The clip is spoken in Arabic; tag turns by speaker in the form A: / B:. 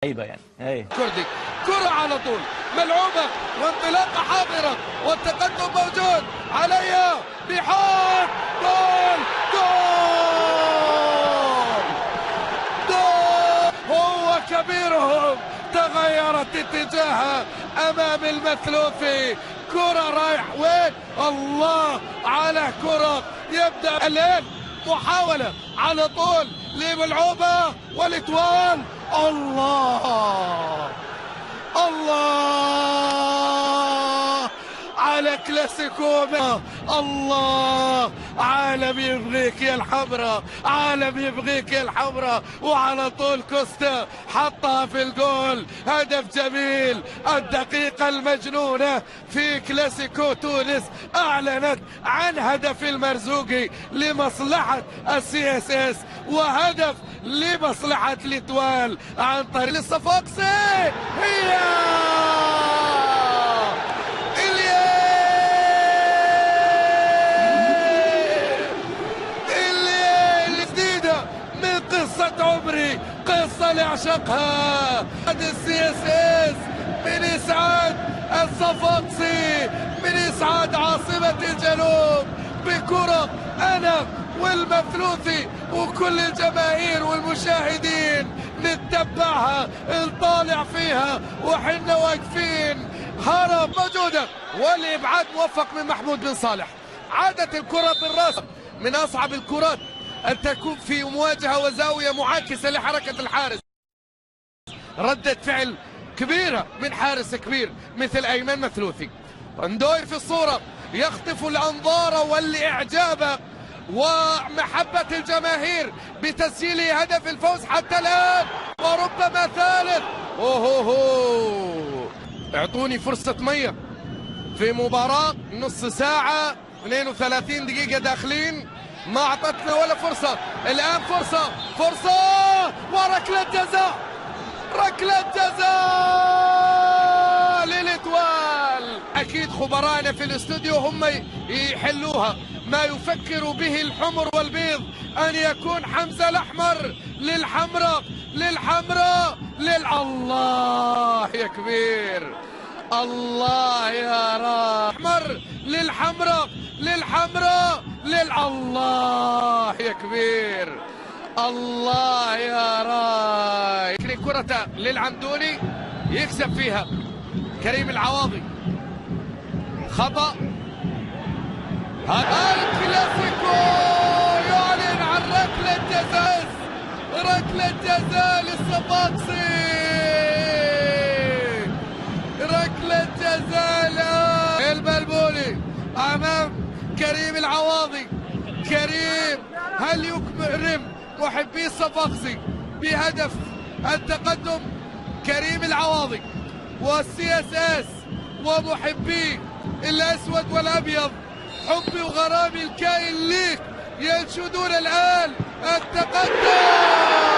A: لعيبه يعني
B: كردي كرة على طول ملعوبة وانطلاقة حاضرة والتقدم موجود عليها بحار جول جول جول. هو كبيرهم تغيرت اتجاهها امام المثلوثي. كرة رايح وين؟ الله على كرة. يبدأ الليل محاولة على طول لملعوبة والإطوال. الله الله على كلاسيكو. الله عالم يبغيك يا الحمراء، عالم يبغيك يا الحمراء. وعلى طول كوستا حطها في الجول. هدف جميل. الدقيقة المجنونة في كلاسيكو تونس أعلنت عن هدف المرزوقي لمصلحة السي اس اس وهدف لمصلحة الإتوال عن طريق الصفاقسي. هي عمري قصة لأعشقها. هذا السي اس اس من إسعاد الصفاقسي، من إسعاد عاصمة الجنوب بكرة أنا والمثلوثي وكل الجماهير والمشاهدين نتبعها نطالع فيها وحنا واقفين. هرب موجودة والإبعاد موفق من محمود بن صالح. عادت الكرة بالراس. من أصعب الكرات أن تكون في مواجهة وزاوية معاكسة لحركة الحارس. ردة فعل كبيرة من حارس كبير مثل أيمن مثلوثي. اندوي في الصورة يخطف الأنظار والإعجاب ومحبة الجماهير بتسجيل هدف الفوز حتى الآن وربما ثالث. أوهوهو. اعطوني فرصة مية في مباراة نص ساعة 32 دقيقة داخلين ما اعطتنا ولا فرصة. الان فرصة وركلة جزاء، ركلة جزاء للإتوال. اكيد خبرائنا في الاستوديو هم يحلوها. ما يفكر به الحمر والبيض ان يكون حمزة الاحمر للحمراء الله يا كبير، الله يا احمر للحمراء الله يا كبير، الله يا راي. كرة للعمدوني يكسب فيها كريم العواضي. خطأ. هذا الكلاسيكو يعلن عن ركلة جزاء للصفاقسي. ركلة جزاء البلبولي امام كريم العواضي. كريم هل يكرم محبي الصفاقسي بهدف التقدم؟ كريم العواضي والسي اس اس ومحبي الاسود والابيض حبي وغرامي الكائن ليك ينشدون الان التقدم.